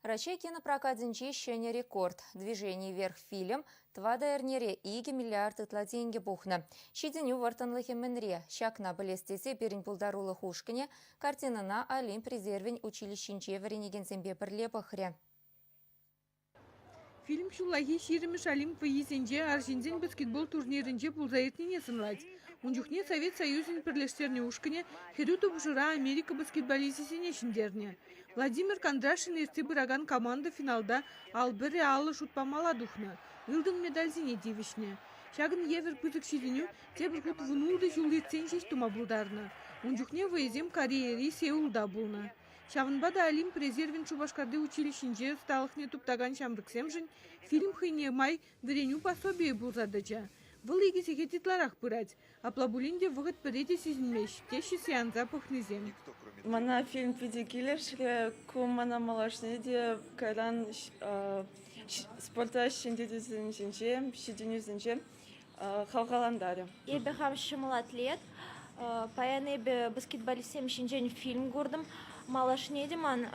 Рачей кинопрокатинчи щене рекорд. Движение вверх фильм твада эрнере иги миллиард ытла деньги бухна. Щиденю вартанлыхе менре. Щакна балестесе перень пулдарулых ушкине. Картинана Олимп резервень училищенче варенеген зембе пырлепахря. Фильм «Шулахи» ширемеш Олимп вейзенже Аржинзен баскетбол турниринже пулзаертнине сынлать. Унжухне Совет Союзин перлештерне ушкине херюту бужура Америка баскетболистисине шиндерне. Владимир Кондрашин ерте бұраган команда финалда албір реалы шутпамала духна. Илдың медальзине девишне. Шагын евер пызык шиденю тебір хут вунулды жулетсен шеш тума булдарны. Унжухне вейзем карьери Сеулда булна. Шавынбада Олимп резервин Шубашкарды училищенже сталыхне туптаган шамрыксемжін фильм хыйне май вереню пособие булзадыча. Бұл егесеге титларах пырать, аплабулинде вғыт піреде сезінмеш, теші сеанза пөхнезем. Мана фильм пиде келершіле, кум мана малашнеде кайдан спорта шендедізінжен, шеденізінжен халқаландары. Эбі хам шымыл атлет, паянебі баскетболистем шинжен фильм көрдім, малашнедеман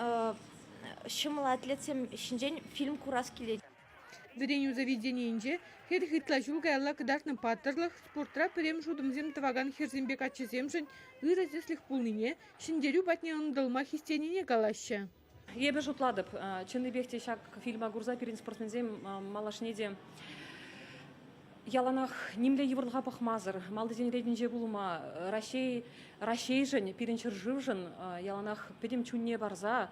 шымыл атлетсем шинжен фильм курас келеді. Вереню заведениенже хер хитлажул гайла кыдартны паттырлых спортра прем жудымзем таваган херзембек ачыземжен ыразеслих пулнине шиндерю батне ындылма хистенине галаща. Ебе жутладып, чынны бехте шак фильма гурза перен спортсмензем малашнеде яланах нимле еврлыға пахмазыр, малды ден редінже булма, Рашей жын, перенчір жив жын, яланах педем чунне барза,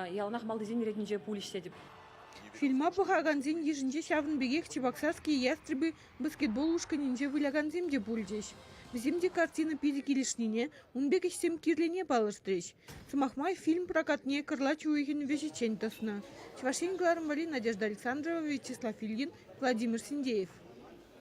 яланах малды ден редінже пулиштедіп. Фильма пахаганзен ежінже шавын бегек чебоксарские ястребы баскетбол ушканинже выляганземде пульдеш. Вземде картина пиде келешнине, унбек ишсем кирлене балыштреш. Самахмай фильм прокатне кырлач уйген вежечен тосна. Чвашень Глармали, Надежда Александрова, Вячеслав Ильин, Владимир Синдеев.